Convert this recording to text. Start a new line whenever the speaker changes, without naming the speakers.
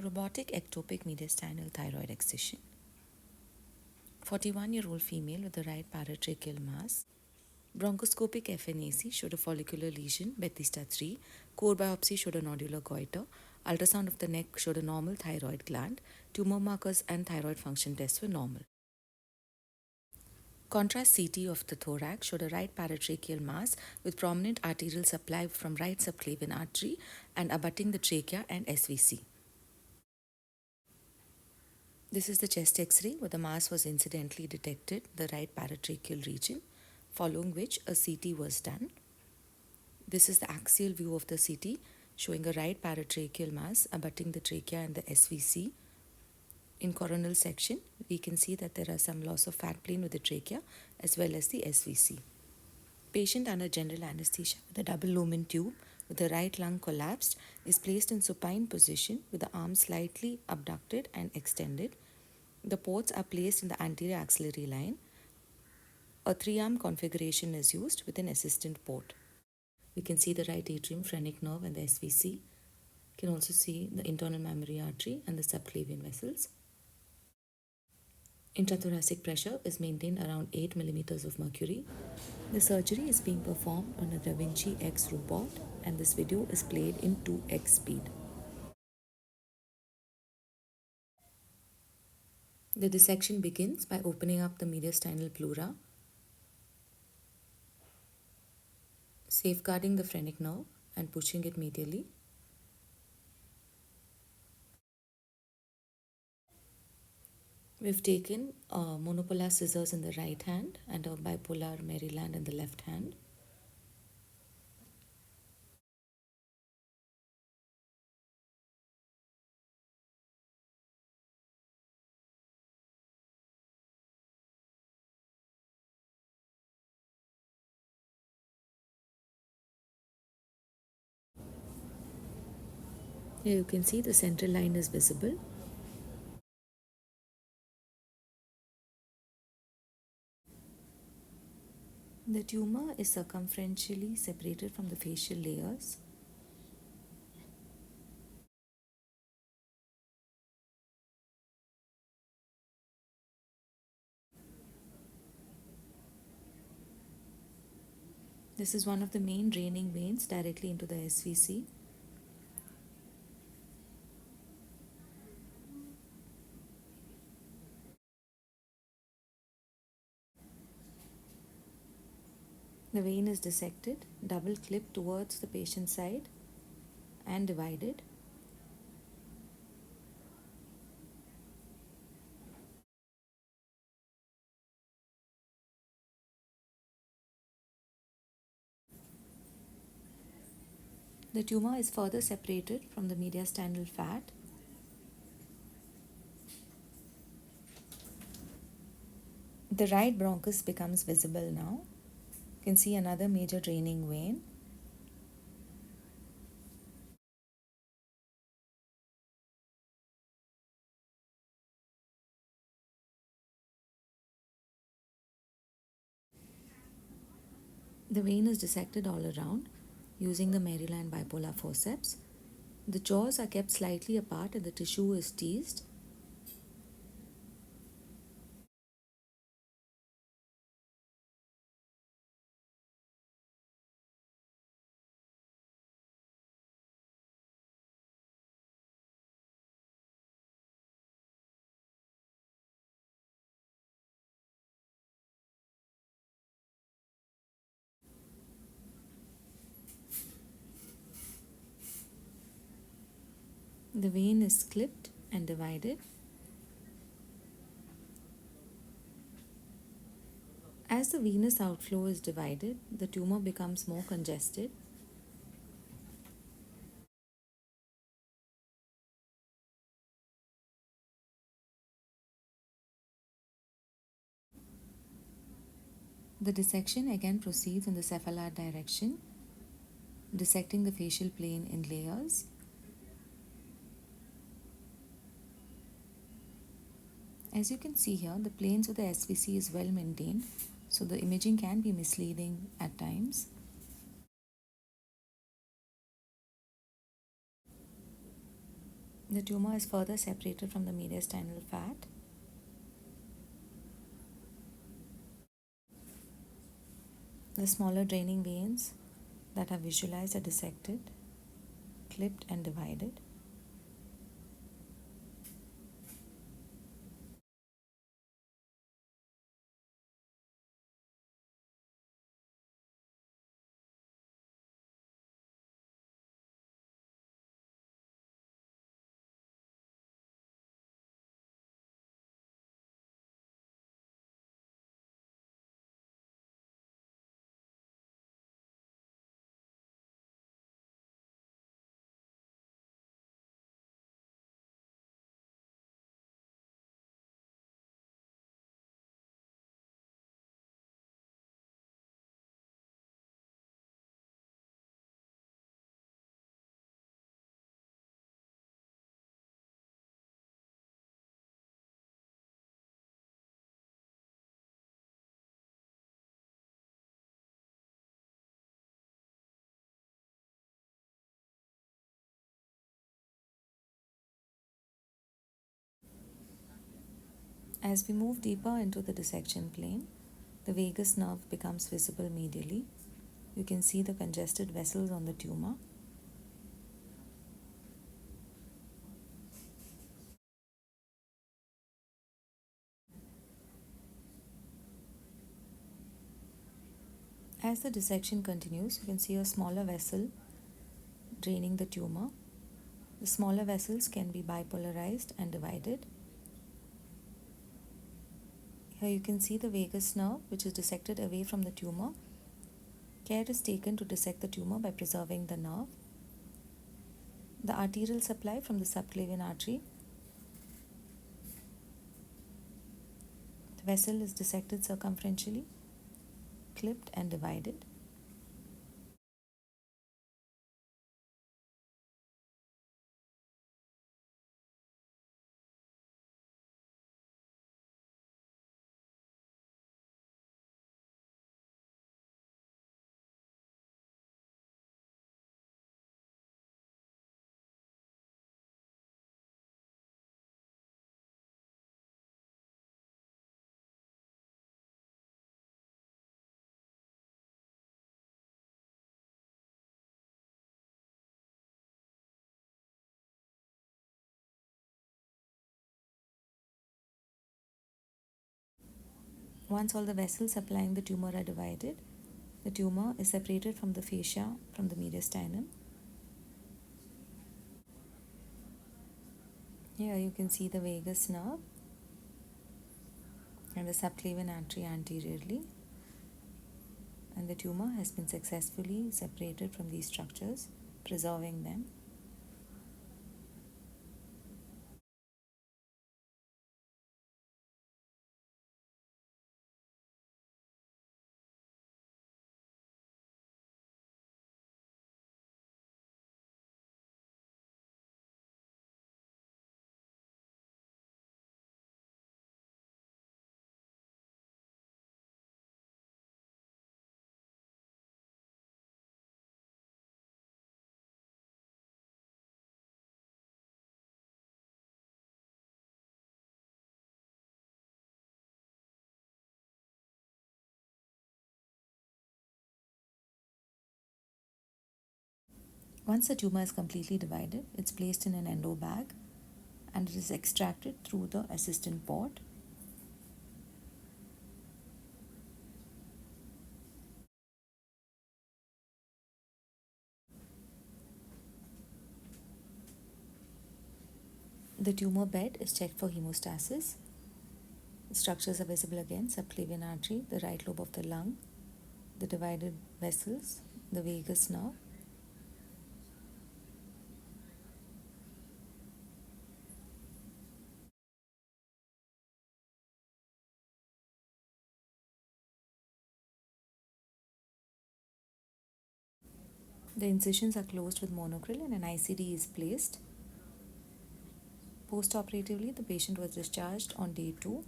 Robotic ectopic mediastinal thyroid excision. 41-year-old female with the right paratracheal mass. Bronchoscopic FNAC showed a follicular lesion, Bethesda 3. Core biopsy showed a nodular goiter. Ultrasound of the neck showed a normal thyroid gland. Tumor markers and thyroid function tests were normal. Contrast CT of the thorax showed a right paratracheal mass with prominent arterial supply from right subclavian artery and abutting the trachea and SVC. This is the chest X-ray where the mass was incidentally detected, the right paratracheal region, following which a CT was done. This is the axial view of the CT showing a right paratracheal mass abutting the trachea and the SVC. In coronal section, we can see that there are some loss of fat plane with the trachea as well as the SVC. Patient under general anesthesia with a double lumen tube with the right lung collapsed is placed in supine position with the arm slightly abducted and extended. The ports are placed in the anterior axillary line. A 3-arm configuration is used with an assistant port. We can see the right atrium, phrenic nerve and the SVC. You can also see the internal mammary artery and the subclavian vessels. Intrathoracic pressure is maintained around 8 millimeters of mercury. The surgery is being performed on a Vinci X robot and this video is played in 2x speed. The dissection begins by opening up the mediastinal pleura, safeguarding the phrenic nerve and pushing it medially. We've taken monopolar scissors in the right hand and a bipolar Maryland in the left hand. Here you can see the central line is visible. The tumor is circumferentially separated from the facial layers. This is one of the main draining veins directly into the SVC. The vein is dissected, double clipped towards the patient side and divided. The tumor is further separated from the mediastinal fat. The right bronchus becomes visible now. You can see another major draining vein. The vein is dissected all around using the Maryland bipolar forceps. The jaws are kept slightly apart and the tissue is teased. The vein is clipped and divided. As the venous outflow is divided, the tumor becomes more congested. The dissection again proceeds in the cephalad direction, dissecting the facial plane in layers. As you can see here, the planes of the SVC is well maintained, so the imaging can be misleading at times. The tumor is further separated from the mediastinal fat. The smaller draining veins that are visualized are dissected, clipped, and divided. As we move deeper into the dissection plane, the vagus nerve becomes visible medially. You can see the congested vessels on the tumor. As the dissection continues, you can see a smaller vessel draining the tumor. The smaller vessels can be bipolarized and divided. Here you can see the vagus nerve, which is dissected away from the tumor. Care is taken to dissect the tumor by preserving the nerve. The arterial supply from the subclavian artery. The vessel is dissected circumferentially, clipped, and divided. Once all the vessels supplying the tumor are divided, the tumor is separated from the fascia from the mediastinum. Here you can see the vagus nerve and the subclavian artery anteriorly, and the tumor has been successfully separated from these structures, preserving them. Once the tumor is completely divided, it's placed in an endo bag and it is extracted through the assistant port. The tumor bed is checked for hemostasis. The structures are visible again: subclavian artery, the right lobe of the lung, the divided vessels, the vagus nerve. The incisions are closed with monocryl and an ICD is placed. Post-operatively, the patient was discharged on day 2